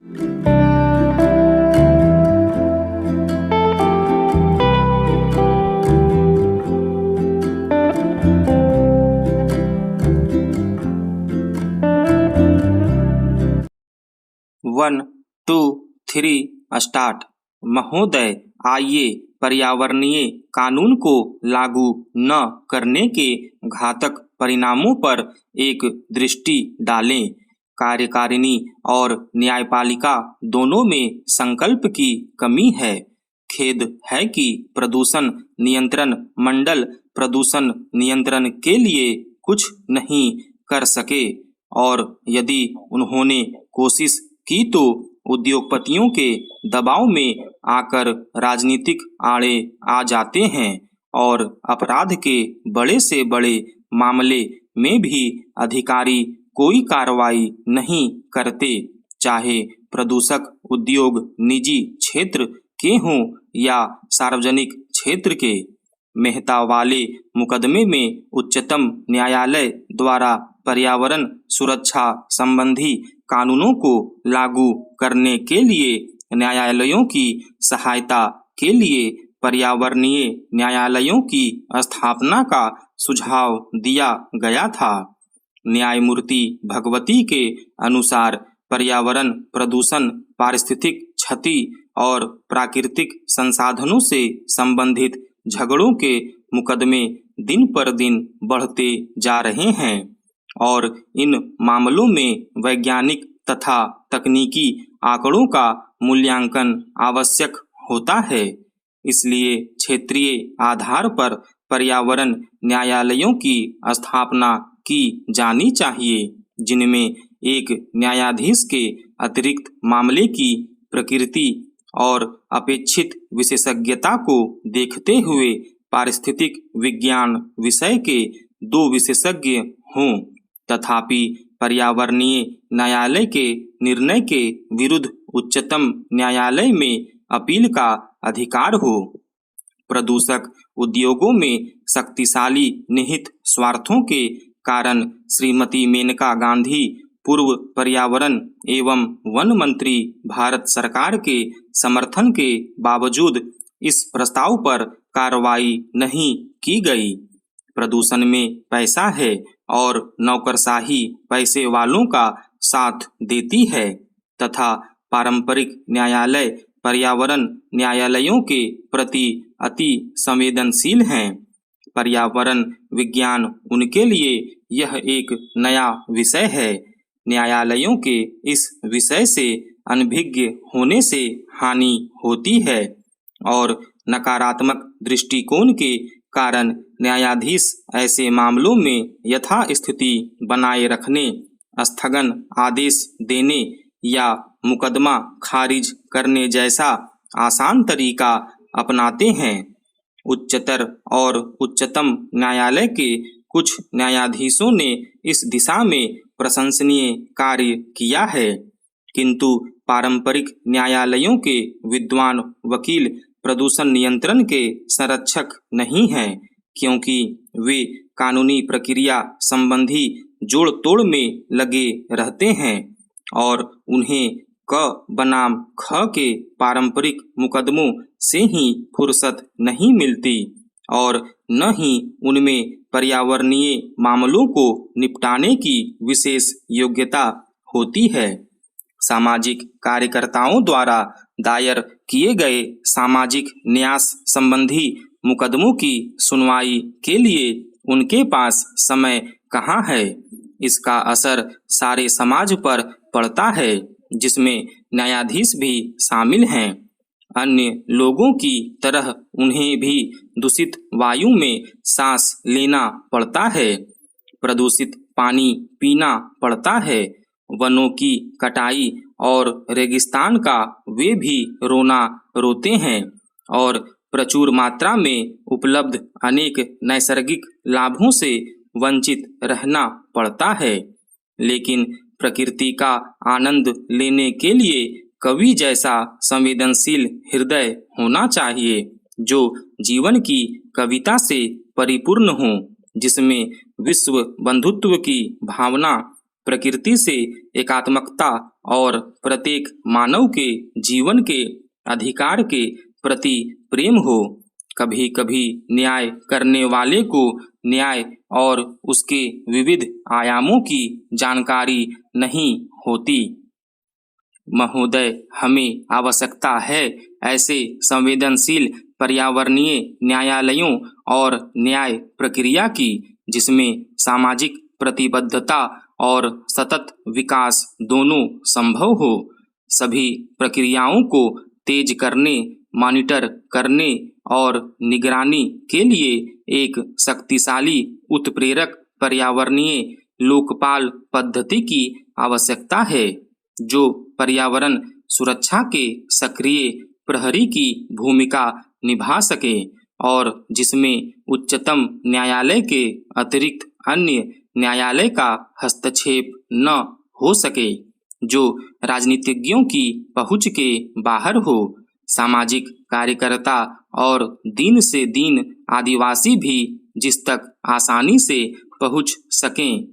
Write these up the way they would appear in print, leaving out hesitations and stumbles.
1, 2, 3 start. महोदय, आइए पर्यावरणीय कानून को लागू न करने के घातक परिणामों पर एक दृष्टि डालें। कार्यकारिणी और न्यायपालिका दोनों में संकल्प की कमी है। खेद है कि प्रदूषण नियंत्रण मंडल प्रदूषण नियंत्रण के लिए कुछ नहीं कर सके, और यदि उन्होंने कोशिश की तो उद्योगपतियों के दबाव में आकर राजनीतिक आड़े आ जाते हैं और अपराध के बड़े से बड़े मामले में भी अधिकारी कोई कार्रवाई नहीं करते, चाहे प्रदूषक उद्योग निजी क्षेत्र के हों या सार्वजनिक क्षेत्र के। मेहता वाले मुकदमे में उच्चतम न्यायालय द्वारा पर्यावरण सुरक्षा संबंधी कानूनों को लागू करने के लिए न्यायालयों की सहायता के लिए पर्यावरणीय न्यायालयों की स्थापना का सुझाव दिया गया था। न्यायमूर्ति भगवती के अनुसार पर्यावरण प्रदूषण, पारिस्थितिक क्षति और प्राकृतिक संसाधनों से संबंधित झगड़ों के मुकदमे दिन पर दिन बढ़ते जा रहे हैं और इन मामलों में वैज्ञानिक तथा तकनीकी आंकड़ों का मूल्यांकन आवश्यक होता है। इसलिए क्षेत्रीय आधार पर पर्यावरण न्यायालयों की स्थापना की जानी चाहिए, जिनमें एक न्यायाधीश के अतिरिक्त मामले की प्रकृति और अपेक्षित विशेषज्ञता को देखते हुए पारिस्थितिक विज्ञान विषय के 2 विशेषज्ञ हों। तथापि पर्यावरणीय न्यायालय के निर्णय के विरुद्ध उच्चतम न्यायालय में अपील का अधिकार हो। प्रदूषक उद्योगों में शक्तिशाली निहित स्वार्थों के कारण श्रीमती मेनका गांधी, पूर्व पर्यावरण एवं वन मंत्री, भारत सरकार के समर्थन के बावजूद इस प्रस्ताव पर कार्रवाई नहीं की गई। प्रदूषण में पैसा है और नौकरशाही पैसे वालों का साथ देती है तथा पारंपरिक न्यायालय पर्यावरण न्यायालयों के प्रति अति संवेदनशील हैं। पर्यावरण विज्ञान उनके लिए यह एक नया विषय है। न्यायालयों के इस विषय से अनभिज्ञ होने से हानि होती है और नकारात्मक दृष्टिकोण के कारण न्यायाधीश ऐसे मामलों में यथास्थिति बनाए रखने, स्थगन आदेश देने या मुकदमा खारिज करने जैसा आसान तरीका अपनाते हैं। उच्चतर और उच्चतम न्यायालय के कुछ न्यायाधीशों ने इस दिशा में प्रशंसनीय कार्य किया है, किंतु पारंपरिक न्यायालयों के विद्वान वकील प्रदूषण नियंत्रण के संरक्षक नहीं हैं, क्योंकि वे कानूनी प्रक्रिया संबंधी जोड़ तोड़ में लगे रहते हैं और उन्हें क बनाम ख के पारंपरिक मुकदमों से ही फुर्सत नहीं मिलती और न ही उनमें पर्यावरणीय मामलों को निपटाने की विशेष योग्यता होती है। सामाजिक कार्यकर्ताओं द्वारा दायर किए गए सामाजिक न्यास संबंधी मुकदमों की सुनवाई के लिए उनके पास समय कहाँ है। इसका असर सारे समाज पर पड़ता है, जिसमें न्यायाधीश भी शामिल हैं। अन्य लोगों की तरह उन्हें भी दूषित वायु में सांस लेना पड़ता है, प्रदूषित पानी पीना पड़ता है, वनों की कटाई और रेगिस्तान का वे भी रोना रोते हैं और प्रचुर मात्रा में उपलब्ध अनेक नैसर्गिक लाभों से वंचित रहना पड़ता है। लेकिन प्रकृति का आनंद लेने के लिए कवि जैसा संवेदनशील हृदय होना चाहिए, जो जीवन की कविता से परिपूर्ण हो, जिसमें विश्व बंधुत्व की भावना, प्रकृति से एकात्मकता और प्रत्येक मानव के जीवन के अधिकार के प्रति प्रेम हो। कभी कभी न्याय करने वाले को न्याय और उसके विविध आयामों की जानकारी नहीं होती। महोदय, हमें आवश्यकता है ऐसे संवेदनशील पर्यावरणीय न्यायालयों और न्याय प्रक्रिया की जिसमें सामाजिक प्रतिबद्धता और सतत विकास दोनों संभव हो। सभी प्रक्रियाओं को तेज करने, मॉनिटर करने और निगरानी के लिए एक शक्तिशाली उत्प्रेरक पर्यावरणीय लोकपाल पद्धति की आवश्यकता है, जो पर्यावरण सुरक्षा के सक्रिय प्रहरी की भूमिका निभा सके और जिसमें उच्चतम न्यायालय के अतिरिक्त अन्य न्यायालय का हस्तक्षेप न हो सके, जो राजनीतिज्ञों की पहुंच के बाहर हो। सामाजिक कार्यकर्ता और दीन से दीन आदिवासी भी जिस तक आसानी से पहुंच सकें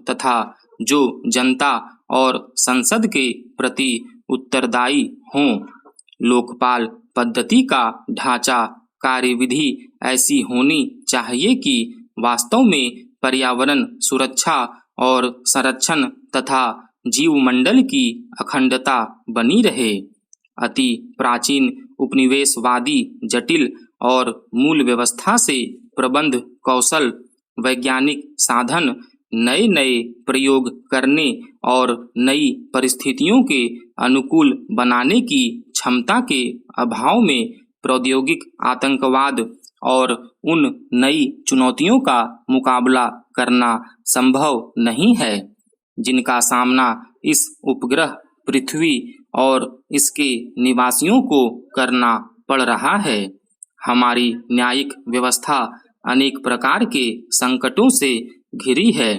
तथा जो जनता और संसद के प्रति उत्तरदायी हों। लोकपाल पद्धति का ढांचा कार्यविधि ऐसी होनी चाहिए कि वास्तव में पर्यावरण सुरक्षा और संरक्षण तथा जीवमंडल की अखंडता बनी रहे। अति प्राचीन उपनिवेशवादी जटिल और मूल व्यवस्था से प्रबंध कौशल, वैज्ञानिक साधन, नए नए प्रयोग करने और नई परिस्थितियों के अनुकूल बनाने की क्षमता के अभाव में प्रौद्योगिक आतंकवाद और उन नई चुनौतियों का मुकाबला करना संभव नहीं है जिनका सामना इस उपग्रह पृथ्वी और इसके निवासियों को करना पड़ रहा है। हमारी न्यायिक व्यवस्था अनेक प्रकार के संकटों से घिरी है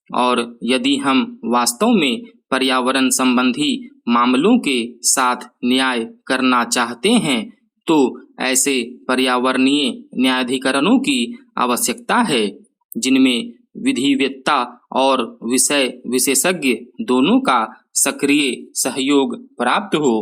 और यदि हम वास्तव में पर्यावरण संबंधी मामलों के साथ न्याय करना चाहते हैं तो ऐसे पर्यावरणीय न्यायाधिकरणों की आवश्यकता है जिनमें विधिवेत्ता और विषय विशेषज्ञ दोनों का सक्रिय सहयोग प्राप्त हो।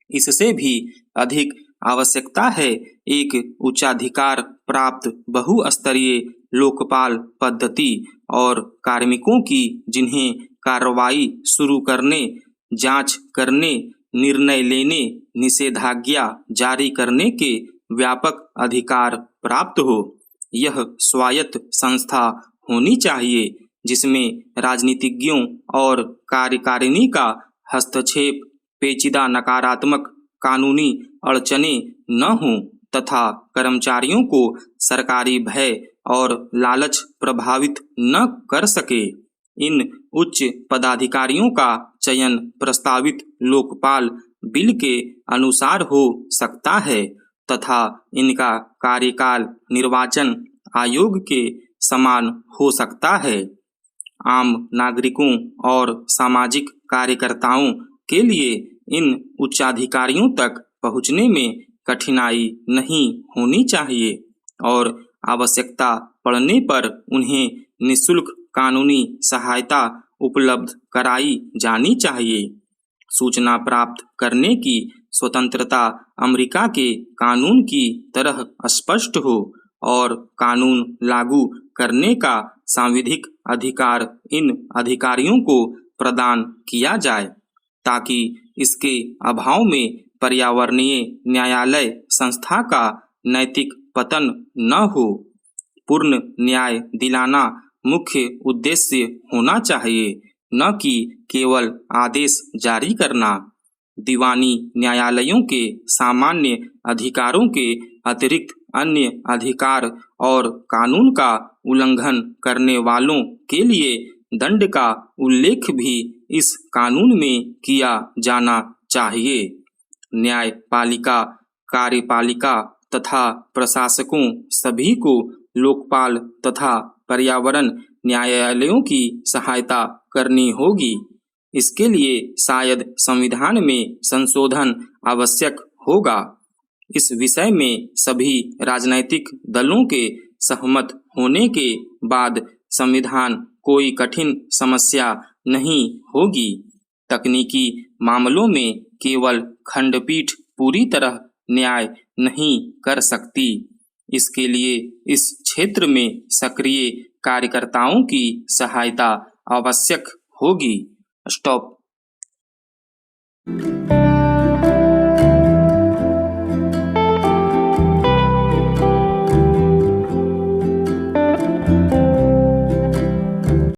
इससे भी अधिक आवश्यकता है एक उच्चाधिकार प्राप्त बहुस्तरीय लोकपाल पद्धति और कार्मिकों की जिन्हें कार्रवाई शुरू करने, जांच करने, निर्णय लेने, निषेधाज्ञा जारी करने के व्यापक अधिकार प्राप्त हो। यह स्वायत्त संस्था होनी चाहिए जिसमें राजनीतिज्ञों और कार्यकारिणी का हस्तक्षेप, पेचीदा नकारात्मक कानूनी अड़चनें न हों तथा कर्मचारियों को सरकारी भय और लालच प्रभावित न कर सके। इन उच्च पदाधिकारियों का चयन प्रस्तावित लोकपाल बिल के अनुसार हो सकता है तथा इनका कार्यकाल निर्वाचन आयोग के समान हो सकता है। आम नागरिकों और सामाजिक कार्यकर्ताओं के लिए इन उच्चाधिकारियों तक पहुंचने में कठिनाई नहीं होनी चाहिए और आवश्यकता पड़ने पर उन्हें निःशुल्क कानूनी सहायता उपलब्ध कराई जानी चाहिए। सूचना प्राप्त करने की स्वतंत्रता अमेरिका के कानून की तरह स्पष्ट हो और कानून लागू करने का सांविधिक अधिकार इन अधिकारियों को प्रदान किया जाए ताकि इसके अभाव में पर्यावरणीय न्यायालय संस्था का नैतिक पतन न हो। पूर्ण न्याय दिलाना मुख्य उद्देश्य होना चाहिए, न कि केवल आदेश जारी करना। दीवानी न्यायालयों के सामान्य अधिकारों के अतिरिक्त अन्य अधिकार और कानून का उल्लंघन करने वालों के लिए दंड का उल्लेख भी इस कानून में किया जाना चाहिए। न्यायपालिका, कार्यपालिका तथा प्रशासकों सभी को लोकपाल तथा पर्यावरण न्यायालयों की सहायता करनी होगी। इसके लिए शायद संविधान में संशोधन आवश्यक होगा। इस विषय में सभी राजनैतिक दलों के सहमत होने के बाद संविधान कोई कठिन समस्या नहीं होगी। तकनीकी मामलों में केवल खंडपीठ पूरी तरह न्याय नहीं कर सकती। इसके लिए इस क्षेत्र में सक्रिय कार्यकर्ताओं की सहायता आवश्यक होगी। स्टॉप।